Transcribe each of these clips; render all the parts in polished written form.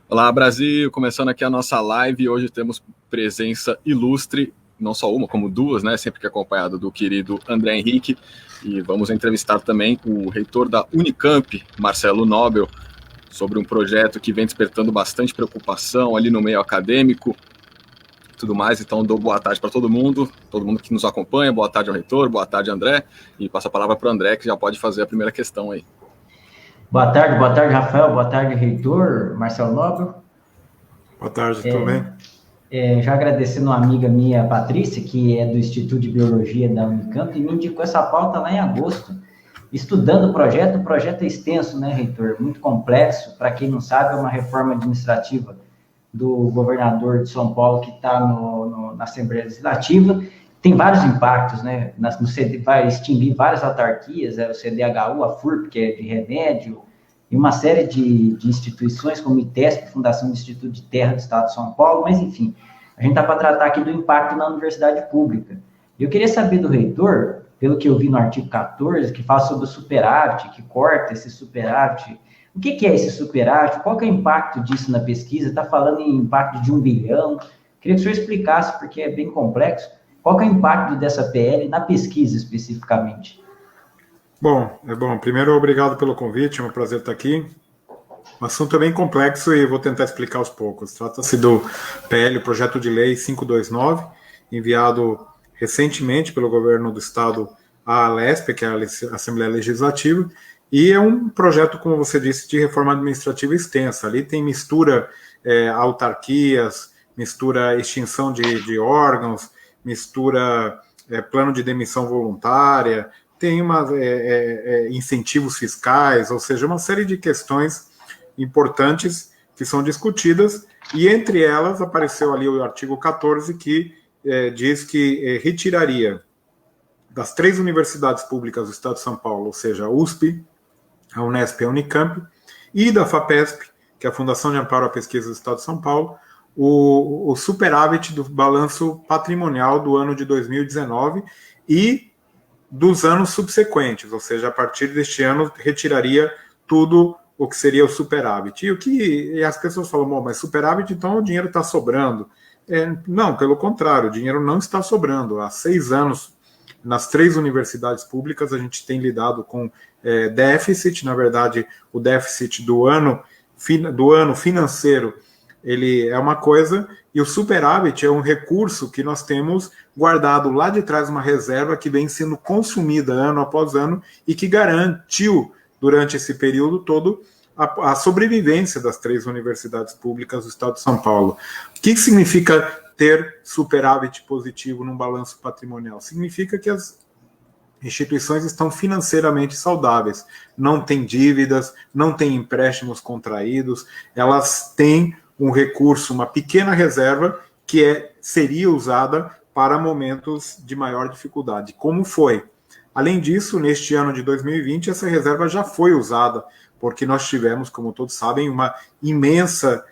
Olá, Brasil! Começando aqui a nossa live. Hoje temos presença ilustre, não só uma, como duas, né? Sempre que acompanhado do querido André Henrique. E vamos entrevistar também o reitor da Unicamp, Marcelo Nobel, sobre um projeto que vem despertando bastante preocupação ali no meio acadêmico e tudo mais. Então, dou boa tarde para todo mundo que nos acompanha. Boa tarde ao reitor, boa tarde, André. E passo a palavra para o André, que já pode fazer a primeira questão aí. Boa tarde, Rafael, boa tarde, reitor, Marcelo Nobel. Boa tarde, tudo bem? Já agradecendo uma amiga minha, Patrícia, que é do Instituto de Biologia da Unicamp, e me indicou essa pauta lá em agosto, estudando o projeto é extenso, né, reitor? Muito complexo, para quem não sabe, é uma reforma administrativa do governador de São Paulo que está na Assembleia Legislativa, tem vários impactos, né? Vai extinguir várias autarquias, o CDHU, a FURP, que é de remédio, e uma série de instituições, como o ITESP, Fundação do Instituto de Terra do Estado de São Paulo, mas, enfim, a gente está para tratar aqui do impacto na universidade pública. Eu queria saber do reitor, pelo que eu vi no artigo 14, que fala sobre o superávit, que corta esse superávit. O que é esse superávit? Qual que é o impacto disso na pesquisa? Está falando em impacto de 1 bilhão. Queria que o senhor explicasse, porque é bem complexo, qual que é o impacto dessa PL na pesquisa especificamente? Bom, primeiro, obrigado pelo convite, é um prazer estar aqui. O assunto é bem complexo e vou tentar explicar aos poucos. Trata-se do PL, Projeto de Lei 529, enviado recentemente pelo governo do estado à ALESP, que é a Assembleia Legislativa, e é um projeto, como você disse, de reforma administrativa extensa. Ali tem mistura autarquias, mistura extinção de órgãos, mistura plano de demissão voluntária, tem incentivos fiscais, ou seja, uma série de questões importantes que são discutidas, e entre elas apareceu ali o artigo 14, que diz que retiraria das 3 universidades públicas do Estado de São Paulo, ou seja, a USP, a Unesp e a Unicamp, e da FAPESP, que é a Fundação de Amparo à Pesquisa do Estado de São Paulo, o superávit do balanço patrimonial do ano de 2019 e dos anos subsequentes, ou seja, a partir deste ano retiraria tudo o que seria o superávit. E as pessoas falam, bom, mas superávit, então o dinheiro está sobrando. Não, pelo contrário, o dinheiro não está sobrando. Há 6 anos, nas 3 universidades públicas, a gente tem lidado com déficit. Na verdade, o déficit do ano financeiro, ele é uma coisa, e o superávit é um recurso que nós temos guardado lá de trás, uma reserva que vem sendo consumida ano após ano e que garantiu, durante esse período todo, a sobrevivência das 3 universidades públicas do Estado de São Paulo. O que significa ter superávit positivo num balanço patrimonial? Significa que as instituições estão financeiramente saudáveis, não têm dívidas, não têm empréstimos contraídos, elas têm um recurso, uma pequena reserva que seria usada para momentos de maior dificuldade, como foi. Além disso, neste ano de 2020, essa reserva já foi usada, porque nós tivemos, como todos sabem, uma imensa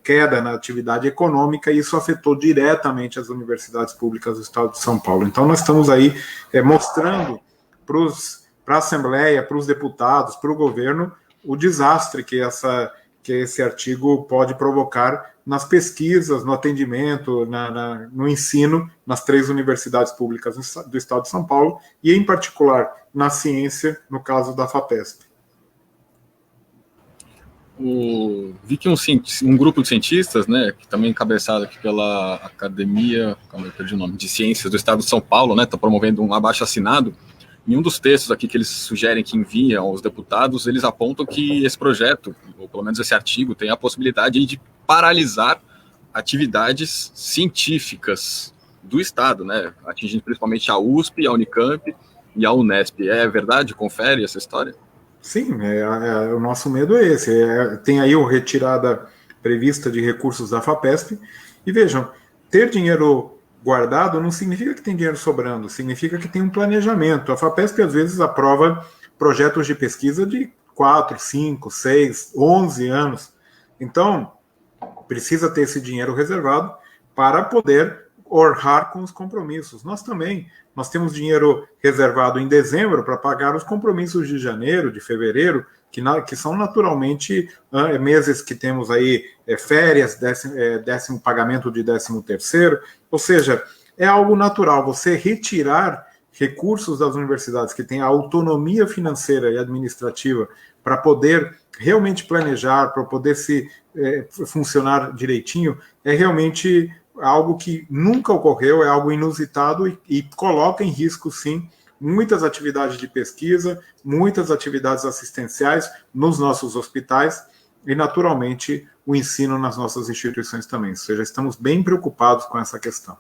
queda na atividade econômica, e isso afetou diretamente as universidades públicas do Estado de São Paulo. Então, nós estamos aí mostrando para a Assembleia, para os deputados, para o governo, o desastre que esse artigo pode provocar nas pesquisas, no atendimento, no ensino, nas 3 universidades públicas do Estado de São Paulo, e, em particular, na ciência, no caso da FAPESP. Vi que um grupo de cientistas, né, que também encabeçado aqui pela Academia, perdi o nome, de Ciências do Estado de São Paulo, né, está promovendo um abaixo-assinado. Em um dos textos aqui que eles sugerem que enviam aos deputados, eles apontam que esse projeto, ou pelo menos esse artigo, tem a possibilidade de paralisar atividades científicas do Estado, né, atingindo principalmente a USP, a Unicamp e a Unesp. É verdade? Confere essa história? Sim, o nosso medo é esse. Tem aí a retirada prevista de recursos da FAPESP. E vejam, ter dinheiro guardado não significa que tem dinheiro sobrando, significa que tem um planejamento. A FAPESP, às vezes, aprova projetos de pesquisa de 4, 5, 6, 11 anos. Então, precisa ter esse dinheiro reservado para poder honrar com os compromissos. Nós temos dinheiro reservado em dezembro para pagar os compromissos de janeiro, de fevereiro, que são naturalmente meses que temos aí férias, décimo pagamento de 13º, ou seja, é algo natural você retirar recursos das universidades que têm a autonomia financeira e administrativa para poder realmente planejar, para poder funcionar direitinho, é realmente algo que nunca ocorreu, é algo inusitado e coloca em risco, sim, muitas atividades de pesquisa, muitas atividades assistenciais nos nossos hospitais e, naturalmente, o ensino nas nossas instituições também. Ou seja, estamos bem preocupados com essa questão.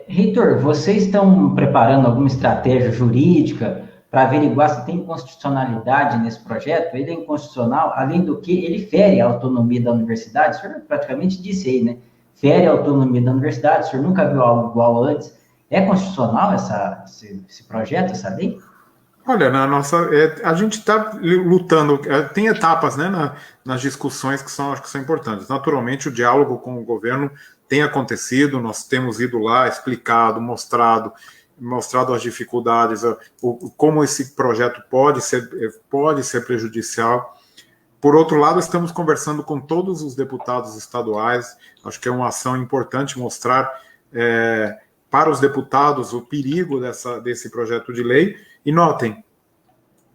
Reitor, vocês estão preparando alguma estratégia jurídica para averiguar se tem constitucionalidade nesse projeto? Ele é inconstitucional, além do que ele fere a autonomia da universidade. O senhor praticamente disse aí, né? Fere a autonomia da universidade, o senhor nunca viu algo igual antes. É constitucional esse projeto, essa lei? Olha, a gente está lutando, tem etapas, né, nas discussões acho que são importantes. Naturalmente, o diálogo com o governo tem acontecido, nós temos ido lá, explicado, mostrado as dificuldades, como esse projeto pode ser prejudicial. Por outro lado, estamos conversando com todos os deputados estaduais, acho que é uma ação importante mostrar para os deputados o perigo desse projeto de lei. E notem,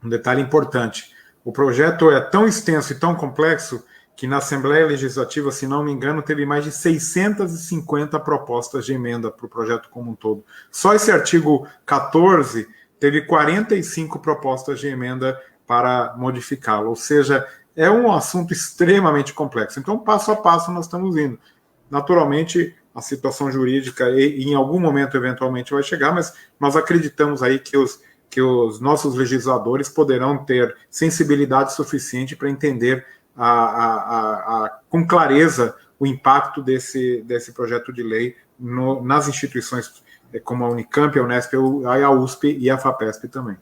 um detalhe importante, o projeto é tão extenso e tão complexo que na Assembleia Legislativa, se não me engano, teve mais de 650 propostas de emenda para o projeto como um todo. Só esse artigo 14 teve 45 propostas de emenda para modificá-lo, ou seja, é um assunto extremamente complexo. Então, passo a passo, nós estamos indo. Naturalmente, a situação jurídica em algum momento, eventualmente, vai chegar, mas nós acreditamos aí que os nossos legisladores poderão ter sensibilidade suficiente para entender com clareza o impacto desse projeto de lei nas instituições como a Unicamp, a Unesp, a USP e a FAPESP também.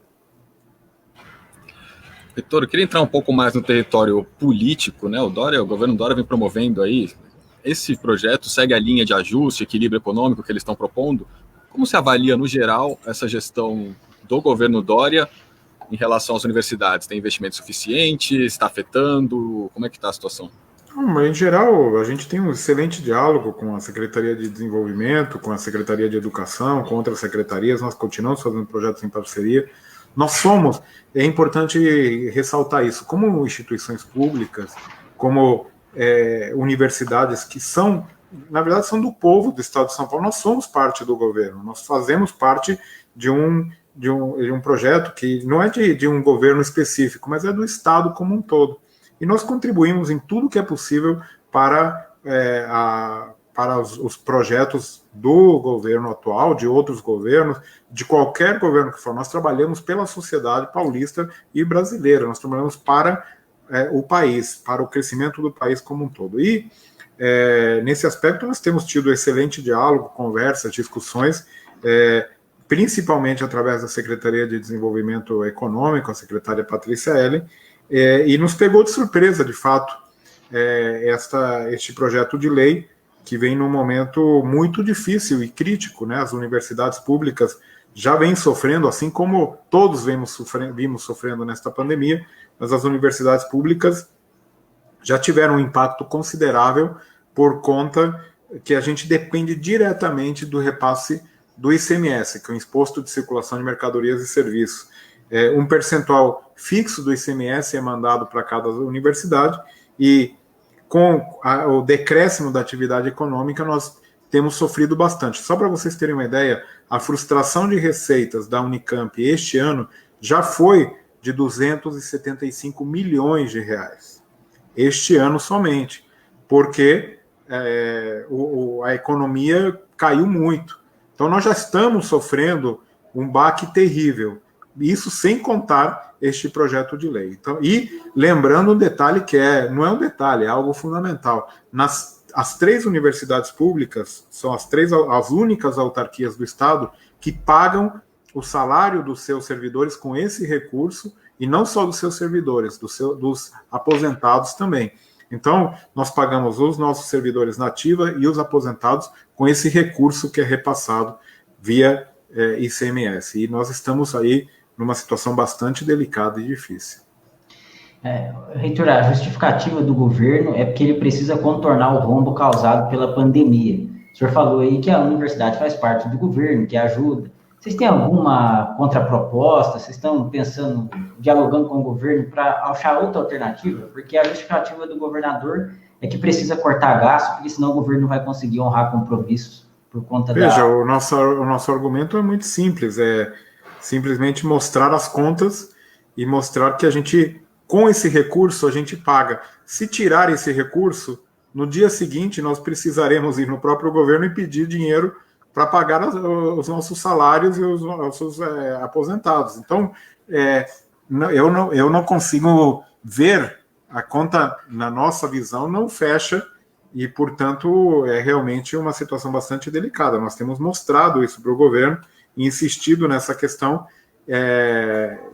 Reitor, eu queria entrar um pouco mais no território político, né? O governo Dória vem promovendo aí. Esse projeto segue a linha de ajuste, equilíbrio econômico que eles estão propondo. Como se avalia, no geral, essa gestão do governo Dória em relação às universidades? Tem investimento suficiente? Está afetando? Como é que está a situação? Em geral, a gente tem um excelente diálogo com a Secretaria de Desenvolvimento, com a Secretaria de Educação, com outras secretarias. Nós continuamos fazendo projetos em parceria. É importante ressaltar isso, como instituições públicas, como universidades que são, na verdade, são do povo do Estado de São Paulo. Nós somos parte do governo, nós fazemos parte de um projeto que não é de um governo específico, mas é do Estado como um todo. E nós contribuímos em tudo que é possível para os projetos do governo atual, de outros governos, de qualquer governo que for. Nós trabalhamos pela sociedade paulista e brasileira, nós trabalhamos para o país, para o crescimento do país como um todo. E, nesse aspecto, nós temos tido excelente diálogo, conversas, discussões, principalmente através da Secretaria de Desenvolvimento Econômico, a secretária Patrícia Ellen, e nos pegou de surpresa, de fato, este projeto de lei, que vem num momento muito difícil e crítico, né? As universidades públicas já vêm sofrendo, assim como todos vimos sofrendo nesta pandemia, mas as universidades públicas já tiveram um impacto considerável por conta que a gente depende diretamente do repasse do ICMS, que é o Imposto de Circulação de Mercadorias e Serviços. Um percentual fixo do ICMS é mandado para cada universidade e com o decréscimo da atividade econômica nós temos sofrido bastante. Só para vocês terem uma ideia, a frustração de receitas da Unicamp este ano já foi de 275 milhões de reais. Este ano somente, porque a economia caiu muito. Então nós já estamos sofrendo um baque terrível. Isso sem contar este projeto de lei. Então, e lembrando um detalhe que não é um detalhe, é algo fundamental. As 3 universidades públicas são as únicas autarquias do Estado que pagam o salário dos seus servidores com esse recurso, e não só dos seus servidores, dos aposentados também. Então, nós pagamos os nossos servidores na ativa e os aposentados com esse recurso que é repassado via ICMS. E nós estamos aí numa situação bastante delicada e difícil. Reitor, a justificativa do governo é porque ele precisa contornar o rombo causado pela pandemia. O senhor falou aí que a universidade faz parte do governo, que ajuda. Vocês têm alguma contraproposta? Vocês estão pensando, dialogando com o governo para achar outra alternativa? Porque a justificativa do governador é que precisa cortar gasto, porque senão o governo não vai conseguir honrar compromissos por conta o nosso argumento é muito simples, é simplesmente mostrar as contas e mostrar que a gente, com esse recurso, a gente paga. Se tirar esse recurso, no dia seguinte nós precisaremos ir no próprio governo e pedir dinheiro para pagar os nossos salários e os nossos aposentados. Então, eu não consigo ver a conta, na nossa visão, não fecha e, portanto, é realmente uma situação bastante delicada. Nós temos mostrado isso para o governo e insistido nessa questão,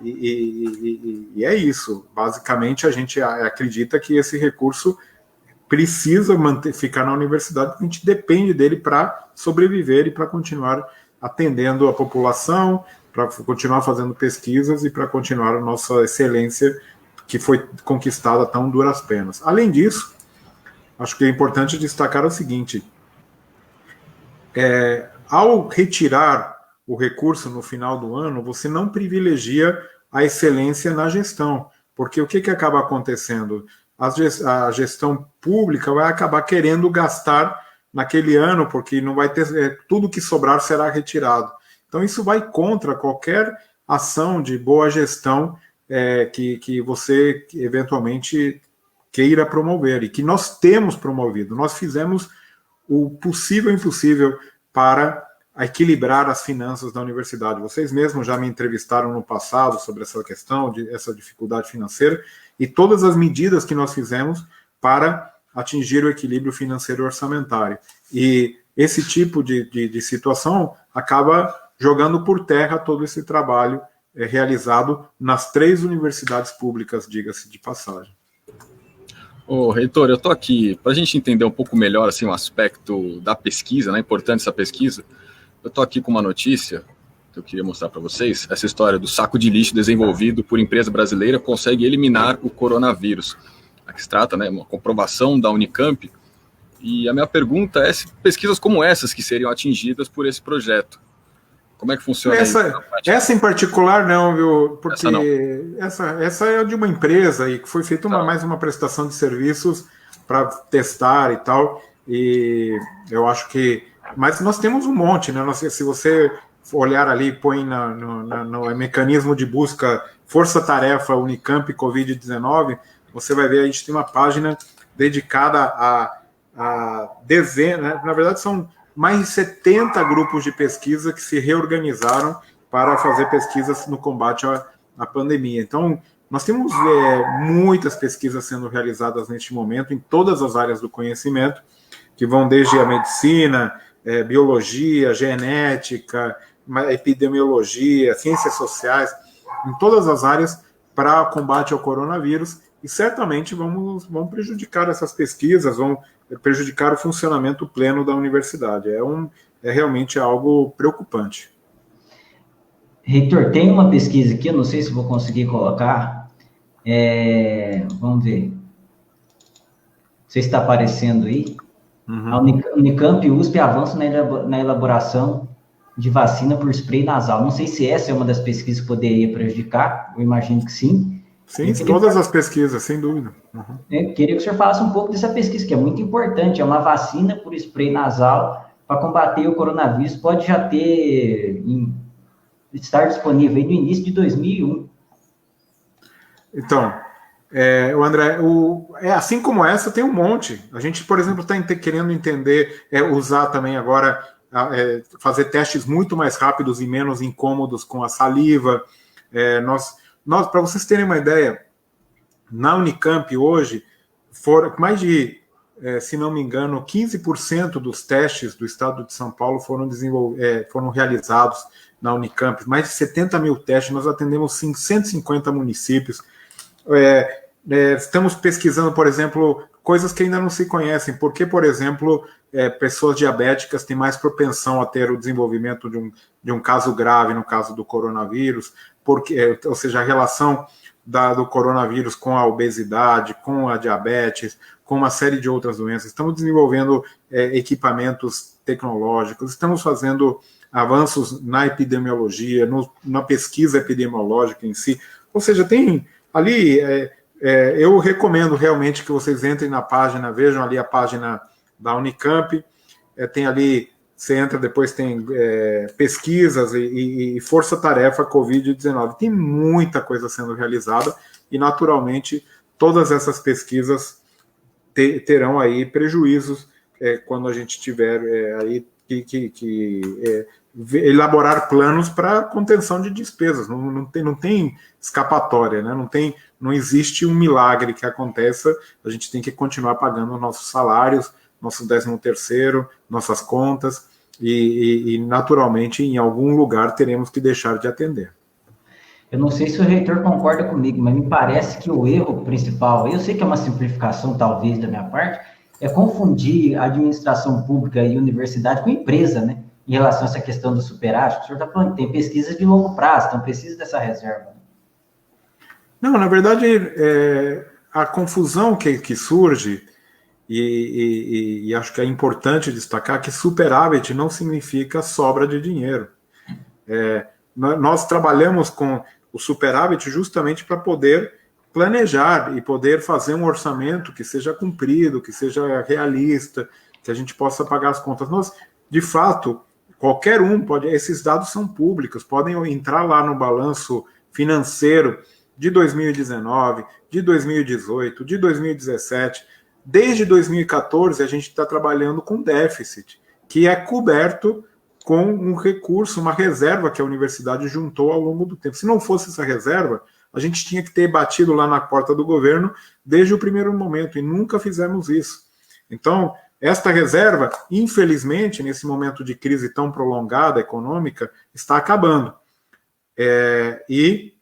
e é isso. Basicamente, a gente acredita que esse recurso precisa ficar na universidade, porque a gente depende dele para sobreviver e para continuar atendendo a população, para continuar fazendo pesquisas e para continuar a nossa excelência que foi conquistada a tão duras penas. Além disso, acho que é importante destacar o seguinte: ao retirar o recurso no final do ano, você não privilegia a excelência na gestão, porque o que acaba acontecendo? A gestão pública vai acabar querendo gastar naquele ano, porque não vai ter, tudo que sobrar será retirado. Então, isso vai contra qualquer ação de boa gestão que você eventualmente queira promover, e que nós temos promovido. Nós fizemos o possível e impossível para equilibrar as finanças da universidade. Vocês mesmos já me entrevistaram no passado sobre essa questão, essa dificuldade financeira, e todas as medidas que nós fizemos para atingir o equilíbrio financeiro orçamentário. E esse tipo de situação acaba jogando por terra todo esse trabalho realizado nas 3 universidades públicas, diga-se de passagem. Ô, reitor, eu estou aqui para a gente entender um pouco melhor assim, o aspecto da pesquisa, né, a importância dessa pesquisa. Eu estou aqui com uma notícia que eu queria mostrar para vocês. Essa história do saco de lixo desenvolvido por empresa brasileira consegue eliminar o coronavírus. Aqui se trata, né, uma comprovação da Unicamp. E a minha pergunta é se pesquisas como essas que seriam atingidas por esse projeto. Como é que funciona essa em particular não, viu? Porque essa é de uma empresa e que foi feita mais uma prestação de serviços para testar e tal. E eu acho que... Mas nós temos um monte, né? Se você olhar ali, põe no mecanismo de busca Força-Tarefa Unicamp Covid-19, você vai ver, a gente tem uma página dedicada a dezenas, né? Na verdade são mais de 70 grupos de pesquisa que se reorganizaram para fazer pesquisas no combate à pandemia. Então, nós temos muitas pesquisas sendo realizadas neste momento em todas as áreas do conhecimento, que vão desde a medicina, biologia, genética, epidemiologia, ciências sociais, em todas as áreas para combate ao coronavírus, e certamente vão prejudicar essas pesquisas, vão prejudicar o funcionamento pleno da universidade. É realmente algo preocupante. Reitor, tem uma pesquisa aqui, eu não sei se vou conseguir colocar, vamos ver, não sei se está aparecendo aí. A Unicamp e USP avançam na elaboração de vacina por spray nasal. Não sei se essa é uma das pesquisas que poderia prejudicar, eu imagino que sim. Sim, todas as pesquisas, sem dúvida. Eu queria que o senhor falasse um pouco dessa pesquisa, que é muito importante. É uma vacina por spray nasal para combater o coronavírus. Pode já estar disponível no início de 2001. Então, o André, assim como essa, tem um monte. A gente, por exemplo, está querendo entender, usar também agora, fazer testes muito mais rápidos e menos incômodos com a saliva. Para vocês terem uma ideia, na Unicamp hoje, foram mais de, se não me engano, 15% dos testes do estado de São Paulo foram realizados na Unicamp. Mais de 70 mil testes, nós atendemos 150 municípios. Estamos pesquisando, por exemplo, coisas que ainda não se conhecem. Por que, por exemplo, pessoas diabéticas têm mais propensão a ter o desenvolvimento de um caso grave, no caso do coronavírus? Ou seja, a relação do coronavírus com a obesidade, com a diabetes, com uma série de outras doenças. Estamos desenvolvendo equipamentos tecnológicos, estamos fazendo avanços na epidemiologia, na pesquisa epidemiológica em si. Ou seja, tem ali... eu recomendo realmente que vocês entrem na página, vejam ali a página da Unicamp, tem ali, você entra, depois tem pesquisas e força-tarefa Covid-19. Tem muita coisa sendo realizada e, naturalmente, todas essas pesquisas terão aí prejuízos quando a gente tiver aí que elaborar planos para contenção de despesas. Não tem escapatória, né? Não existe um milagre que aconteça. A gente tem que continuar pagando nossos salários, nosso 13º, nossas contas, e naturalmente, em algum lugar, teremos que deixar de atender. Eu não sei se o reitor concorda comigo, mas me parece que o erro principal, eu sei que é uma simplificação, talvez, da minha parte, é confundir a administração pública e universidade com empresa, né? Em relação a essa questão do superávit. O senhor está falando que tem pesquisas de longo prazo, então precisa dessa reserva. Não, na verdade, a confusão que surge, e acho que é importante destacar que superávit não significa sobra de dinheiro. Nós trabalhamos com o superávit justamente para poder planejar e poder fazer um orçamento que seja cumprido, que seja realista, que a gente possa pagar as contas. Nós, de fato, qualquer um pode, esses dados são públicos, podem entrar lá no balanço financeiro de 2019, de 2018, de 2017. Desde 2014, a gente está trabalhando com déficit, que é coberto com um recurso, uma reserva que a universidade juntou ao longo do tempo. Se não fosse essa reserva, a gente tinha que ter batido lá na porta do governo desde o primeiro momento, e nunca fizemos isso. Então, esta reserva, infelizmente, nesse momento de crise tão prolongada econômica, está acabando. E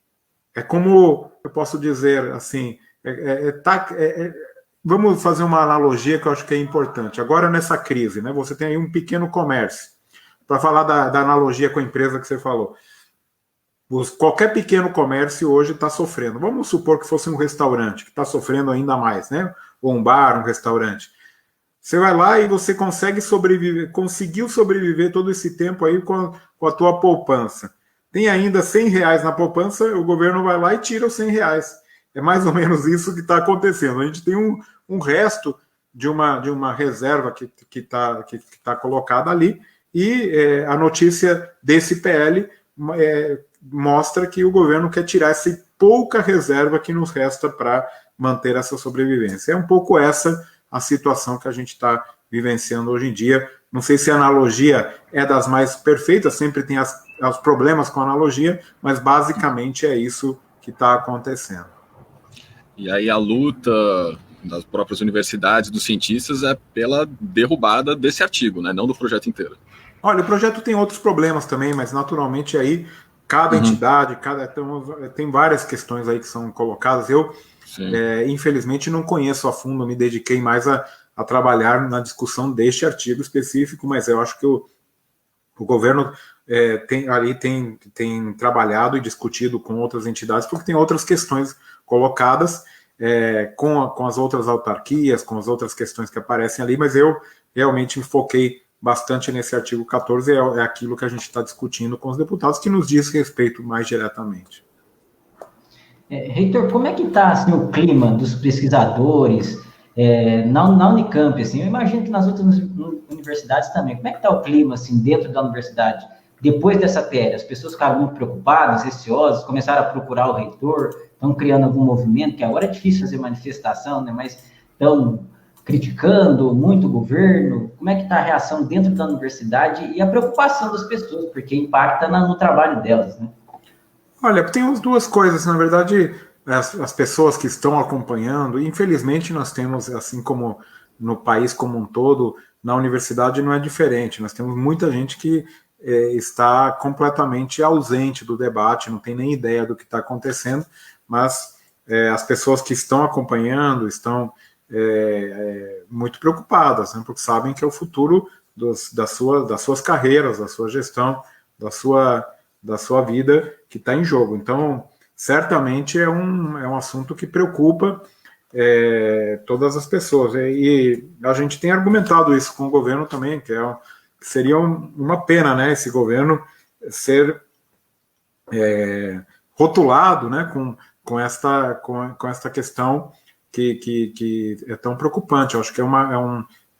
é como eu posso dizer assim, vamos fazer uma analogia que eu acho que é importante. Agora, nessa crise, né, você tem aí um pequeno comércio. Para falar da analogia com a empresa que você falou. Qualquer pequeno comércio hoje está sofrendo. Vamos supor que fosse um restaurante, que está sofrendo ainda mais, né? Ou um bar, um restaurante. Você vai lá e você conseguiu sobreviver todo esse tempo aí com a tua poupança. Tem ainda R$100 na poupança, o governo vai lá e tira os R$100. É mais ou menos isso que está acontecendo. A gente tem um resto de uma reserva que tá colocada ali, e a notícia desse PL mostra que o governo quer tirar essa pouca reserva que nos resta para manter essa sobrevivência. É um pouco essa a situação que a gente está vivenciando hoje em dia. Não sei se a analogia é das mais perfeitas, sempre tem os problemas com a analogia, mas basicamente é isso que está acontecendo. E aí a luta das próprias universidades, dos cientistas, é pela derrubada desse artigo, né? Não do projeto inteiro. Olha, o projeto tem outros problemas também, mas naturalmente aí cada entidade, tem várias questões aí que são colocadas. Eu, infelizmente, não conheço a fundo, me dediquei mais a trabalhar na discussão deste artigo específico, mas eu acho que o governo tem trabalhado e discutido com outras entidades, porque tem outras questões colocadas com as outras autarquias, com as outras questões que aparecem ali, mas eu realmente me foquei bastante nesse artigo 14, é aquilo que a gente está discutindo com os deputados, que nos diz respeito mais diretamente. Reitor, como é que está assim, o clima dos pesquisadores na Unicamp? Assim, eu imagino que nas outras universidades também. Como é que está o clima assim, dentro da universidade? Depois dessa PL, as pessoas ficaram muito preocupadas, receosas, começaram a procurar o reitor, estão criando algum movimento, que agora é difícil fazer manifestação, né, mas estão criticando muito o governo. Como é que está a reação dentro da universidade e a preocupação das pessoas, porque impacta no trabalho delas, né? Olha, tem as duas coisas. Na verdade, as pessoas que estão acompanhando, infelizmente nós temos, assim como no país como um todo, na universidade não é diferente. Nós temos muita gente que está completamente ausente do debate, não tem nem ideia do que está acontecendo, mas as pessoas que estão acompanhando estão muito preocupadas, né, porque sabem que é o futuro das suas carreiras, da sua gestão, da sua vida que está em jogo. Então, certamente é um assunto que preocupa todas as pessoas. E a gente tem argumentado isso com o governo também, que seria uma pena, né, esse governo ser rotulado, né, com esta questão que é tão preocupante. Eu acho que é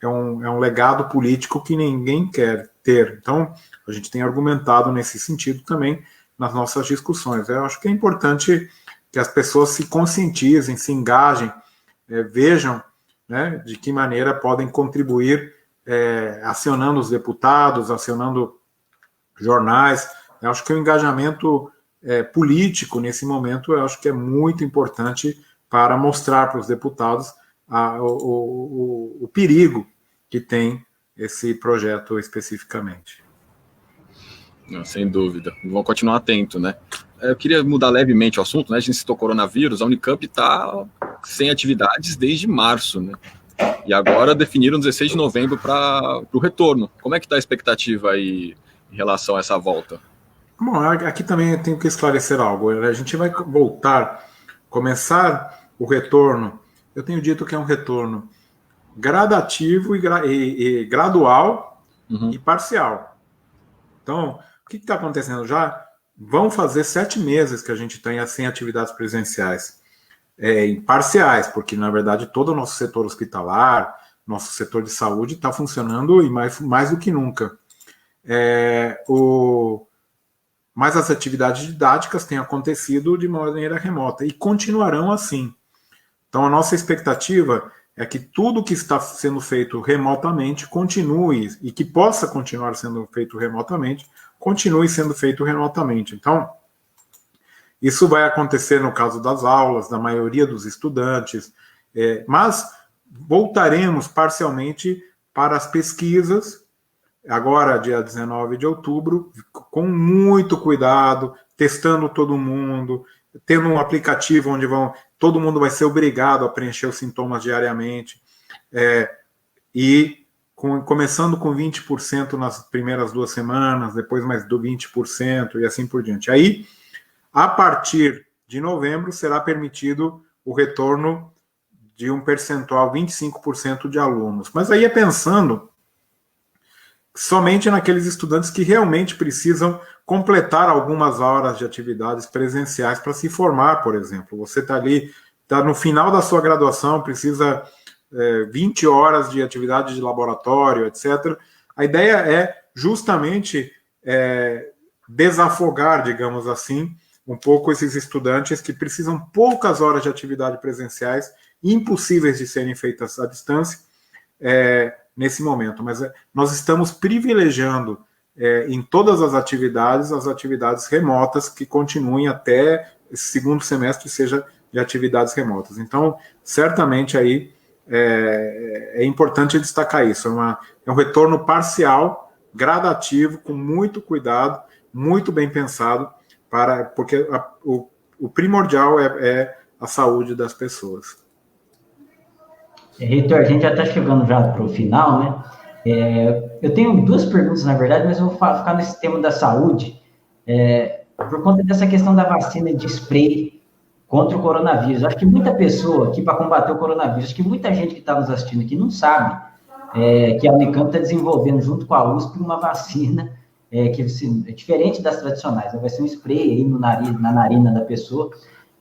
um legado político que ninguém quer ter. Então, a gente tem argumentado nesse sentido também nas nossas discussões. Eu acho que é importante que as pessoas se conscientizem, se engajem, vejam, né, de que maneira podem contribuir, acionando os deputados, acionando jornais. Eu acho que o engajamento político nesse momento, eu acho que é muito importante para mostrar para os deputados o perigo que tem esse projeto especificamente. Não, sem dúvida. Vão continuar atento, né? Eu queria mudar levemente o assunto, né? A gente citou coronavírus, a Unicamp está sem atividades desde março, né? E agora definiram 16 de novembro para o retorno. Como é que está a expectativa aí em relação a essa volta? Bom, aqui também eu tenho que esclarecer algo. A gente vai começar o retorno. Eu tenho dito que é um retorno gradativo e gradual, uhum, e parcial. Então, o que está acontecendo? Já vão fazer 7 meses que a gente tem sem atividades presenciais, parciais, porque, na verdade, todo o nosso setor hospitalar, nosso setor de saúde está funcionando e mais do que nunca. Mas as atividades didáticas têm acontecido de maneira remota e continuarão assim. Então, a nossa expectativa é que tudo que está sendo feito remotamente continue, e que possa continuar sendo feito remotamente, continue sendo feito remotamente. Então, isso vai acontecer no caso das aulas, da maioria dos estudantes, mas voltaremos parcialmente para as pesquisas, agora, dia 19 de outubro, com muito cuidado, testando todo mundo, tendo um aplicativo onde todo mundo vai ser obrigado a preencher os sintomas diariamente, e começando com 20% nas primeiras 2 semanas, depois mais do 20% e assim por diante. Aí, a partir de novembro, será permitido o retorno de um percentual, 25% de alunos. Mas aí é pensando somente naqueles estudantes que realmente precisam completar algumas horas de atividades presenciais para se formar, por exemplo. Você está no final da sua graduação, precisa 20 horas de atividade de laboratório, etc. A ideia é justamente desafogar, digamos assim, um pouco esses estudantes que precisam poucas horas de atividade presenciais, impossíveis de serem feitas à distância, nesse momento. Mas nós estamos privilegiando em todas as atividades remotas que continuem até esse segundo semestre seja de atividades remotas. Então, certamente aí é importante destacar isso. É um retorno parcial, gradativo, com muito cuidado, muito bem pensado, porque o primordial é a saúde das pessoas. Reitor, a gente já está chegando já para o final, né? Eu tenho 2 perguntas, na verdade, mas eu vou ficar nesse tema da saúde, por conta dessa questão da vacina de spray contra o coronavírus. Acho que muita pessoa aqui, para combater o coronavírus, acho que muita gente que está nos assistindo aqui não sabe que a Unicamp está desenvolvendo, junto com a USP, uma vacina que é diferente das tradicionais. Vai ser um spray aí no nariz, na narina da pessoa,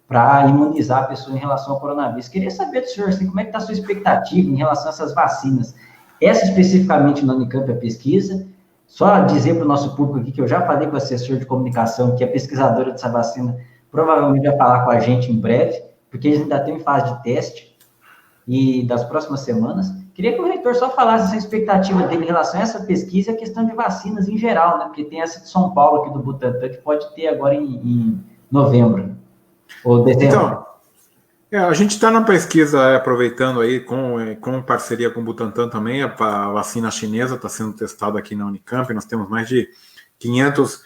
para imunizar a pessoa em relação ao coronavírus. Queria saber do senhor, assim, como é que está a sua expectativa em relação a essas vacinas? Essa especificamente na Unicamp é pesquisa. Só dizer para o nosso público aqui que eu já falei com o assessor de comunicação, que é pesquisadora dessa vacina, provavelmente vai falar com a gente em breve, porque eles ainda estão em fase de teste, e das próximas semanas. Queria que o reitor só falasse essa expectativa dele em relação a essa pesquisa e a questão de vacinas em geral, né? Porque tem essa de São Paulo aqui do Butantan, que pode ter agora em novembro. Então, a gente está na pesquisa, aproveitando aí, com parceria com o Butantan também, a vacina chinesa está sendo testada aqui na Unicamp. Nós temos mais de 500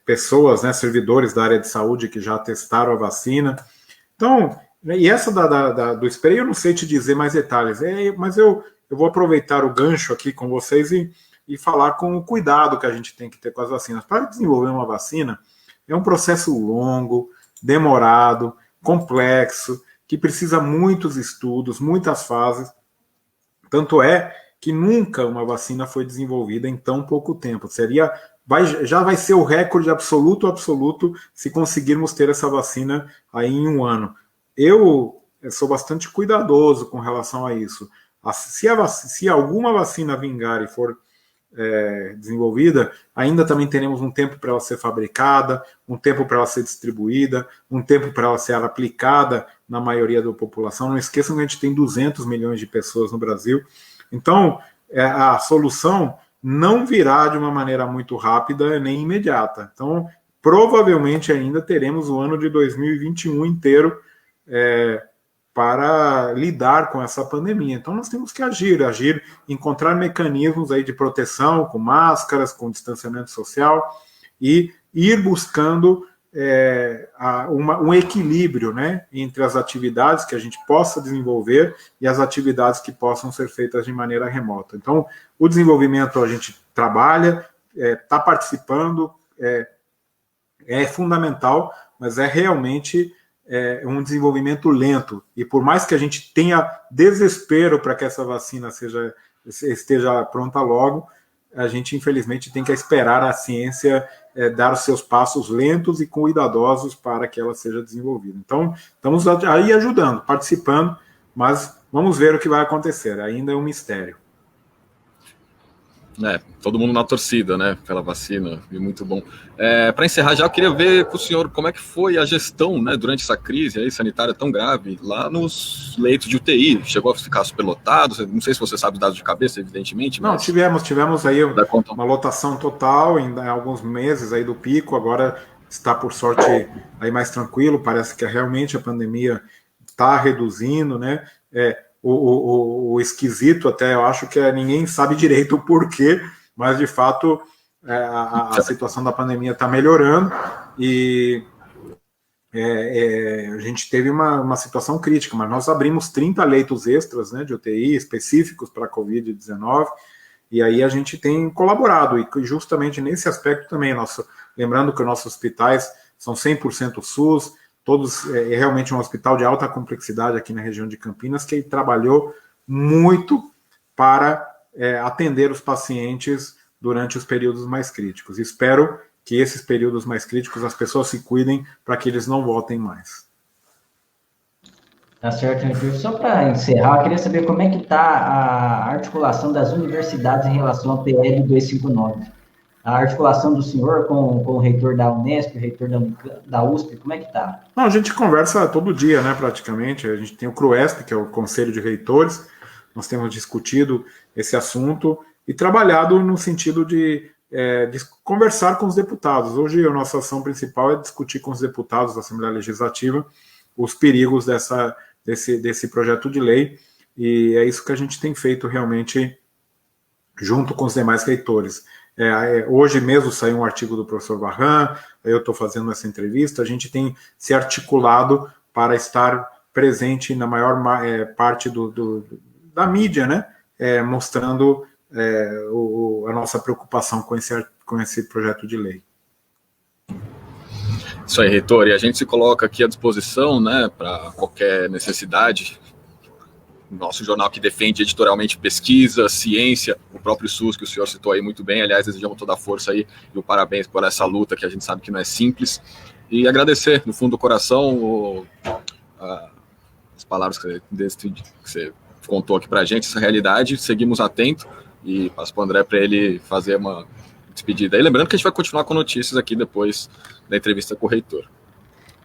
pessoas, né, servidores da área de saúde que já testaram a vacina. Então, e essa do spray eu não sei te dizer mais detalhes, mas eu vou aproveitar o gancho aqui com vocês e falar com o cuidado que a gente tem que ter com as vacinas. Para desenvolver uma vacina, é um processo longo, demorado, complexo, que precisa muitos estudos, muitas fases. Tanto é que nunca uma vacina foi desenvolvida em tão pouco tempo. Já vai ser o recorde absoluto se conseguirmos ter essa vacina aí em um ano. Eu sou bastante cuidadoso com relação a isso. Se alguma vacina vingar e for desenvolvida, ainda também teremos um tempo para ela ser fabricada, um tempo para ela ser distribuída, um tempo para ela ser aplicada na maioria da população. Não esqueçam que a gente tem 200 milhões de pessoas no Brasil. Então, a solução não virá de uma maneira muito rápida nem imediata. Então, provavelmente ainda teremos o ano de 2021 inteiro para lidar com essa pandemia. Então, nós temos que agir, encontrar mecanismos aí de proteção, com máscaras, com distanciamento social, e ir buscando um equilíbrio, né, entre as atividades que a gente possa desenvolver e as atividades que possam ser feitas de maneira remota. Então, o desenvolvimento a gente trabalha, está participando, é fundamental, mas é realmente um desenvolvimento lento. E por mais que a gente tenha desespero para que essa vacina esteja pronta logo, a gente, infelizmente, tem que esperar a ciência dar os seus passos lentos e cuidadosos para que ela seja desenvolvida. Então, estamos aí ajudando, participando, mas vamos ver o que vai acontecer. Ainda é um mistério. Todo mundo na torcida, né, pela vacina, e muito bom. Para encerrar já, eu queria ver com o senhor como é que foi a gestão, né, durante essa crise aí, sanitária tão grave, lá nos leitos de UTI. Chegou a ficar superlotado? Não sei se você sabe os dados de cabeça, evidentemente. Não, tivemos aí uma lotação total em alguns meses aí do pico. Agora está, por sorte, aí mais tranquilo. Parece que realmente a pandemia está reduzindo, né? O esquisito, até eu acho que ninguém sabe direito o porquê, mas de fato a situação da pandemia está melhorando e a gente teve uma situação crítica, mas nós abrimos 30 leitos extras, né, de UTI específicos para a Covid-19, e aí a gente tem colaborado, e justamente nesse aspecto também, lembrando que os nossos hospitais são 100% SUS, todos, realmente um hospital de alta complexidade aqui na região de Campinas, que trabalhou muito para atender os pacientes durante os períodos mais críticos. Espero que esses períodos mais críticos as pessoas se cuidem para que eles não voltem mais. Tá certo, Heitor. Só para encerrar, eu queria saber como é que está a articulação das universidades em relação ao PL 259. A articulação do senhor com o reitor da Unesp, o reitor da USP, como é que está? A gente conversa todo dia, né, praticamente. A gente tem o CRUESP, que é o Conselho de Reitores, nós temos discutido esse assunto e trabalhado no sentido de conversar com os deputados. Hoje a nossa ação principal é discutir com os deputados da Assembleia Legislativa os perigos desse projeto de lei, e é isso que a gente tem feito realmente junto com os demais reitores. Hoje mesmo saiu um artigo do professor Varran, eu estou fazendo essa entrevista, a gente tem se articulado para estar presente na maior parte da mídia, né, mostrando a nossa preocupação com esse projeto de lei. Isso aí, reitor, e a gente se coloca aqui à disposição, né, para qualquer necessidade. Nosso jornal que defende editorialmente pesquisa, ciência, o próprio SUS, que o senhor citou aí muito bem. Aliás, desejamos toda a força aí e o parabéns por essa luta, que a gente sabe que não é simples. E agradecer, no fundo do coração, as palavras que você contou aqui para a gente, essa realidade. Seguimos atentos e passo para o André para ele fazer uma despedida. E lembrando que a gente vai continuar com notícias aqui depois da entrevista com o reitor.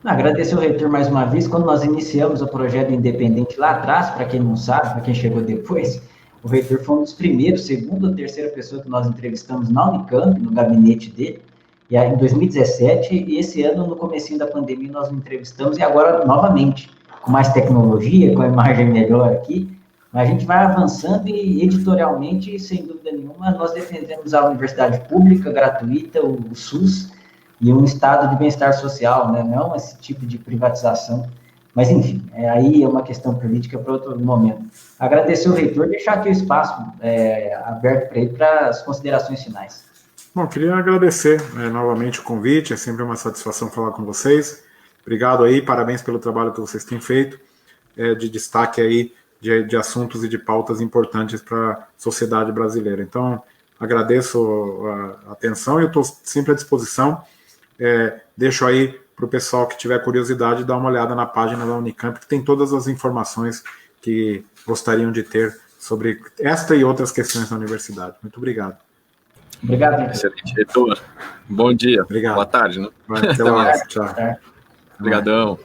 Agradecer o reitor mais uma vez. Quando nós iniciamos o projeto independente lá atrás, para quem não sabe, para quem chegou depois, o reitor foi um dos primeiros, segunda ou terceira pessoa que nós entrevistamos na Unicamp, no gabinete dele, e aí, em 2017, e esse ano, no comecinho da pandemia, nós o entrevistamos, e agora, novamente, com mais tecnologia, com a imagem melhor aqui, a gente vai avançando e, editorialmente, sem dúvida nenhuma, nós defendemos a universidade pública, gratuita, o SUS, e um estado de bem-estar social, né? Não esse tipo de privatização. Mas, enfim, aí é uma questão política para outro momento. Agradecer o reitor, deixar aqui o espaço aberto para ele para as considerações finais. Bom, queria agradecer novamente o convite, é sempre uma satisfação falar com vocês. Obrigado aí, parabéns pelo trabalho que vocês têm feito, de destaque aí de assuntos e de pautas importantes para a sociedade brasileira. Então, agradeço a atenção e eu estou sempre à disposição. Deixo aí para o pessoal que tiver curiosidade dar uma olhada na página da Unicamp, que tem todas as informações que gostariam de ter sobre esta e outras questões da universidade. Muito obrigado. Obrigado, Reitor. Excelente, reitor. Bom dia. Obrigado. Boa tarde, né? Até mais. Tchau. Obrigadão.